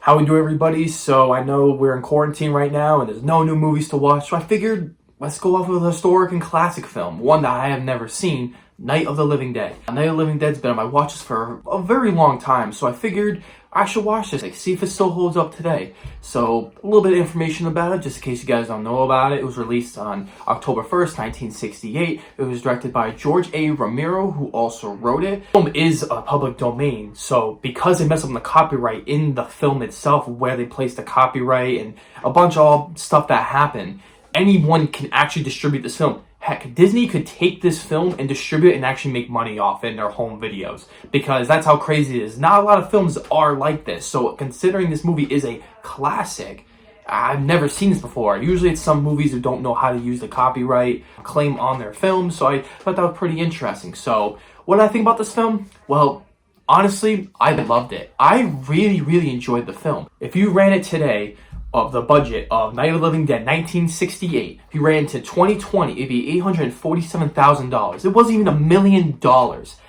How we doing, everybody? So I know we're in quarantine right now and there's no new movies to watch, so I figured let's go off with a historic and classic film, one that I have never seen, Night of the Living Dead. Night of the Living Dead's been on my watches for a very long time, so I figured I should watch this, see if it still holds up today. So a little bit of information about it, just in case you guys don't know about it. It was released on October 1st, 1968. It was directed by George A. Romero, who also wrote it. The film is a public domain, so because they messed up on the copyright in the film itself, where they placed the copyright and a bunch of stuff that happened, anyone can actually distribute this film. Heck, Disney could take this film and distribute it and actually make money off it in their home videos, because that's how crazy it is. Not a lot of films are like this. So considering this movie is a classic, I've never seen this before. Usually it's some movies who don't know how to use the copyright claim on their film, so I thought that was pretty interesting. So what did I think about this film? Well, honestly, I loved it. I really enjoyed the film. If you ran it today, of the budget of Night of the Living Dead 1968, if you ran into 2020, it'd be $847,000. It wasn't even $1 million.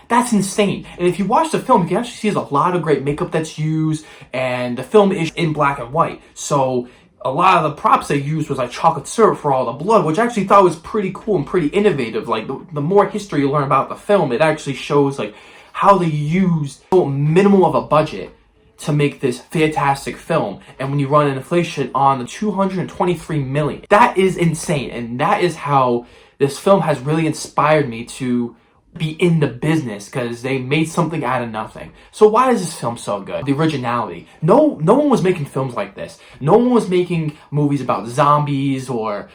That's insane. And if you watch the film, you can actually see there's a lot of great makeup that's used, and the film is in black and white. So a lot of the props they used was like chocolate syrup for all the blood, which I actually thought was pretty cool and pretty innovative. Like the more history you learn about the film, it actually shows like how they used so minimal of a budget to make this fantastic film. And when you run an inflation on the 223 million, that is insane. And that is how this film has really inspired me to be in the business, because they made something out of nothing. So why is this film so good? The originality. No one was making films like this. No one was making movies about zombies or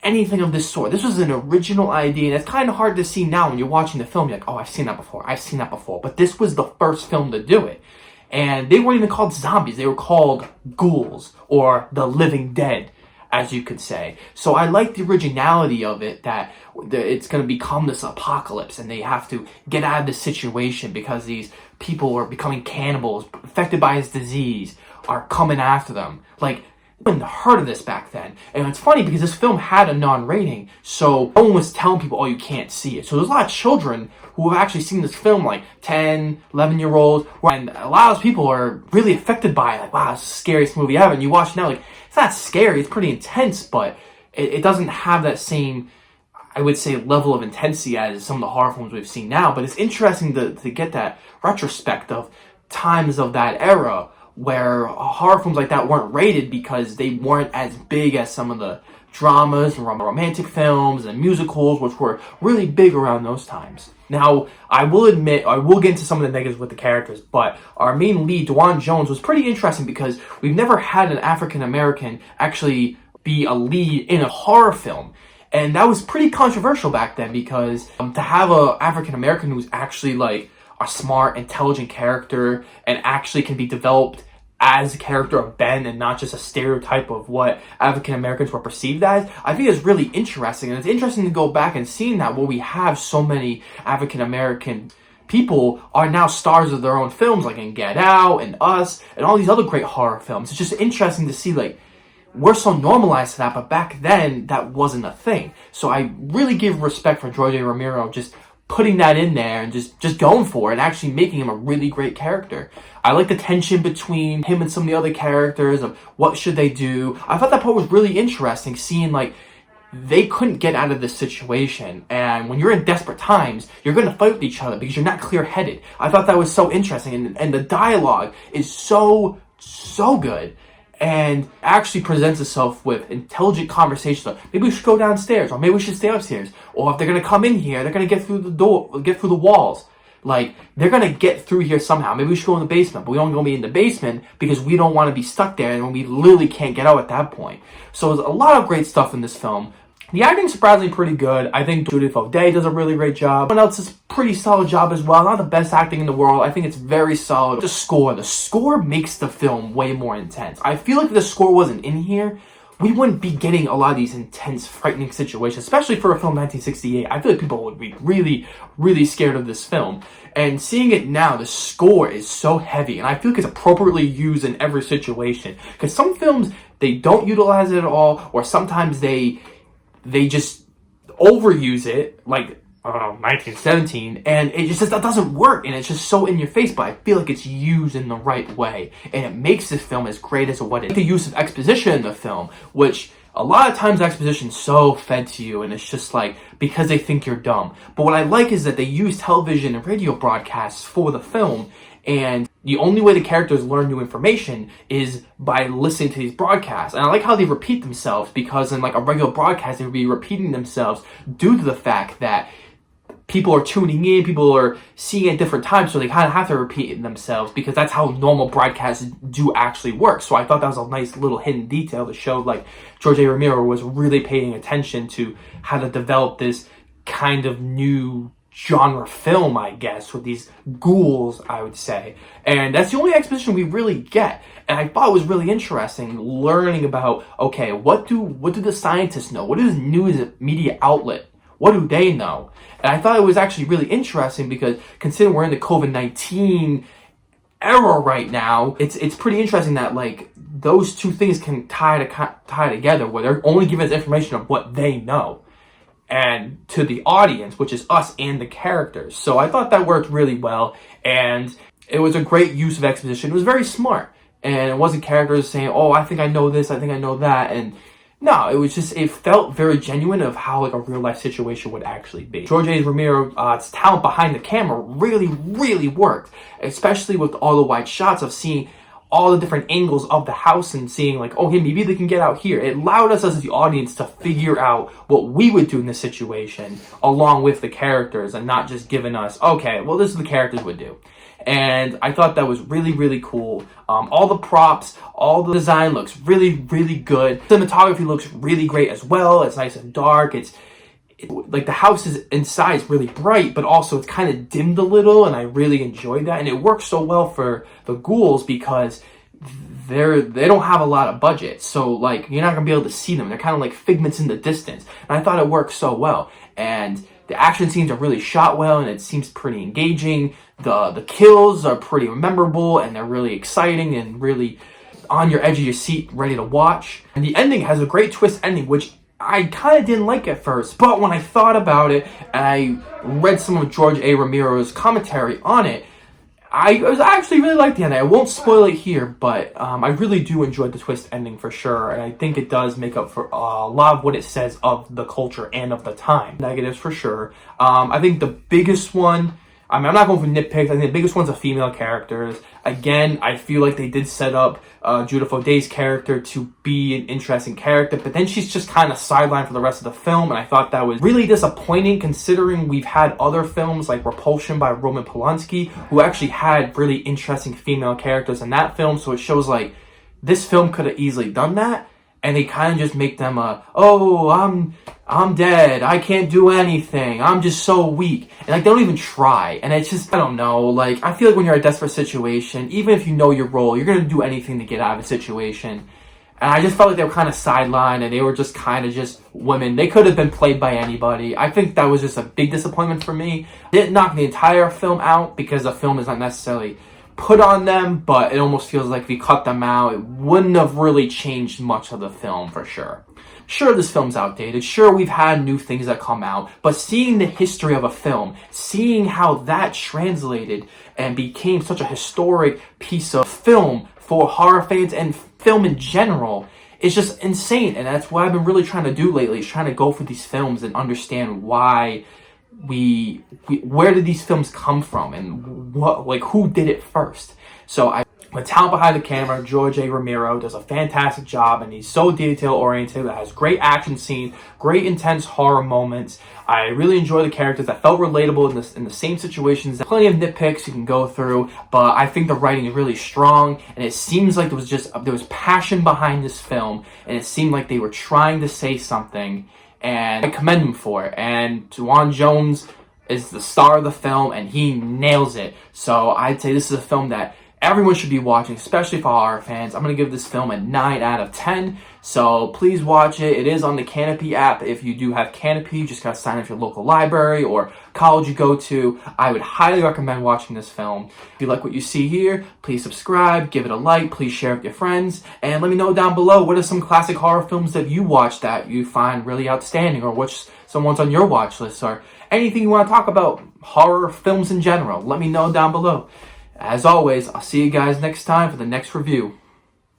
anything of this sort. This was an original idea, and it's kind of hard to see now when you're watching the film. You're like, oh, I've seen that before. But this was the first film to do it. And they weren't even called zombies. They were called ghouls, or the living dead, as you could say. So I like the originality of it, that it's going to become this apocalypse and they have to get out of this situation because these people are becoming cannibals, affected by this disease, are coming after them. Like, I hadn't heard of this back then. And it's funny because this film had a non-rating, so no one was telling people, oh, you can't see it. So there's a lot of children who have actually seen this film, like 10, 11-year-olds, and a lot of people are really affected by it. Like, wow, it's the scariest movie ever. And you watch it now, like, it's not scary, it's pretty intense, but it doesn't have that same, I would say, level of intensity as some of the horror films we've seen now. But it's interesting to get that retrospect of times of that era where horror films like that weren't rated because they weren't as big as some of the dramas and romantic films and musicals, which were really big around those times. Now, I will admit, I will get into some of the negatives with the characters, but our main lead, Duane Jones, was pretty interesting because we've never had an African-American actually be a lead in a horror film. And that was pretty controversial back then, because to have a African-American who's actually like a smart, intelligent character and actually can be developed as a character of Ben and not just a stereotype of what African Americans were perceived as, I think is really interesting. And it's interesting to go back and seeing that where we have so many African American people are now stars of their own films, like in Get Out and Us and all these other great horror films. It's just interesting to see, like, we're so normalized to that, but back then that wasn't a thing. So I really give respect for George A. Romero just putting that in there and just going for it and actually making him a really great character. I like the tension between him and some of the other characters of what should they do. I thought that part was really interesting, seeing like they couldn't get out of this situation, and when you're in desperate times, you're going to fight with each other because you're not clear-headed. I thought that was so interesting, and the dialogue is so good, and actually presents itself with intelligent conversations. Like, maybe we should go downstairs, or maybe we should stay upstairs. Or if they're going to come in here, they're going to get through the door, get through the walls. Like, they're going to get through here somehow. Maybe we should go in the basement, but we don't go be in the basement because we don't want to be stuck there and we literally can't get out at that point. So there's a lot of great stuff in this film. The acting's surprisingly pretty good. I think Judith O'Dea does a really great job. Everyone else does a pretty solid job as well. Not the best acting in the world. I think it's very solid. The score makes the film way more intense. I feel like if the score wasn't in here, we wouldn't be getting a lot of these intense, frightening situations, especially for a film 1968. I feel like people would be really scared of this film. And seeing it now, the score is so heavy, and I feel like it's appropriately used in every situation. Because some films, they don't utilize it at all, or sometimes they just overuse it. Like, 1917, and it just that doesn't work, and it's just so in your face. But I feel like it's used in the right way, and it makes this film as great as what it is. The use of exposition in the film, which a lot of times exposition's so fed to you, and it's just like because they think you're dumb. But what I like is that they use television and radio broadcasts for the film, and the only way the characters learn new information is by listening to these broadcasts. And I like how they repeat themselves, because in like a regular broadcast, they would be repeating themselves due to the fact that people are tuning in, people are seeing at different times, so they kind of have to repeat themselves, because that's how normal broadcasts do actually work. So I thought that was a nice little hidden detail to show like George A. Romero was really paying attention to how to develop this kind of new genre film, I guess, with these ghouls, I would say. And that's the only exposition we really get. And I thought it was really interesting learning about, okay, what do the scientists know? What is news media outlet? What do they know? And I thought it was actually really interesting, because considering we're in the COVID-19 era right now, it's pretty interesting that like those two things can tie together, where they're only giving us information of what they know, and to the audience, which is us and the characters. So I thought that worked really well, and it was a great use of exposition. It was very smart, and it wasn't characters saying, oh, I think I know this, I think I know that, and no, it was just, it felt very genuine of how like a real life situation would actually be. George A. Romero's talent behind the camera really, really worked, especially with all the wide shots of seeing all the different angles of the house and seeing like, oh, hey, maybe they can get out here. It allowed us as the audience to figure out what we would do in this situation along with the characters, and not just giving us, okay, well, this is what the characters would do. And I thought that was really, really cool. All the props, all the design looks really, really good. Cinematography looks really great as well. It's nice and dark. It's like the house is inside is really bright, but also it's kind of dimmed a little, and I really enjoyed that. And it works so well for the ghouls, because they don't have a lot of budget, so like you're not gonna be able to see them. They're kind of like figments in the distance, and I thought it worked so well. And the action scenes are really shot well, and it seems pretty engaging. The kills are pretty memorable, and they're really exciting and really on your edge of your seat, ready to watch. And the ending has a great twist ending, which I kind of didn't like at first, but when I thought about it and I read some of George A. Romero's commentary on it, I was actually really like the ending. I won't spoil it here, but I really do enjoy the twist ending for sure, and I think it does make up for a lot of what it says of the culture and of the time. Negatives for sure. I think the biggest one, I'm not going for nitpicks. I think the biggest one's the female characters. Again, I feel like they did set up Judah Foday's character to be an interesting character, but then she's just kind of sidelined for the rest of the film, and I thought that was really disappointing, considering we've had other films like Repulsion by Roman Polanski, who actually had really interesting female characters in that film. So it shows like this film could have easily done that, and they kind of just make them I'm dead, I can't do anything, I'm just so weak, and like they don't even try. And it's just, I don't know, like I feel like when you're in a desperate situation, even if you know your role, you're gonna do anything to get out of a situation. And I just felt like they were kind of sidelined, and they were just kind of just women. They could have been played by anybody. I think that was just a big disappointment for me. Didn't knock the entire film out, because the film is not necessarily put on them, but it almost feels like if we cut them out, it wouldn't have really changed much of the film for sure. Sure, this film's outdated. Sure, we've had new things that come out, but seeing the history of a film, seeing how that translated and became such a historic piece of film for horror fans and film in general, is just insane. And that's what I've been really trying to do lately, is trying to go for these films and understand why where did these films come from, and what, like, who did it first. So the talent behind the camera, George A. Romero does a fantastic job, and he's so detail-oriented. It has great action scenes, great intense horror moments. I really enjoy the characters that felt relatable in the same situations. Plenty of nitpicks you can go through, but I think the writing is really strong, and it seems like there was passion behind this film, and it seemed like they were trying to say something, and I commend them for it. And Juwan Jones is the star of the film, and he nails it. So I'd say this is a film that everyone should be watching, especially for horror fans. I'm going to give this film a 9 out of 10. So please watch it. It is on the Kanopy app. If you do have Kanopy, you just got to sign up for your local library or college you go to. I would highly recommend watching this film. If you like what you see here, please subscribe, give it a like, please share it with your friends, and let me know down below what are some classic horror films that you watch that you find really outstanding, or what's someone's on your watch list, or anything you want to talk about, horror films in general, let me know down below. As always, I'll see you guys next time for the next review.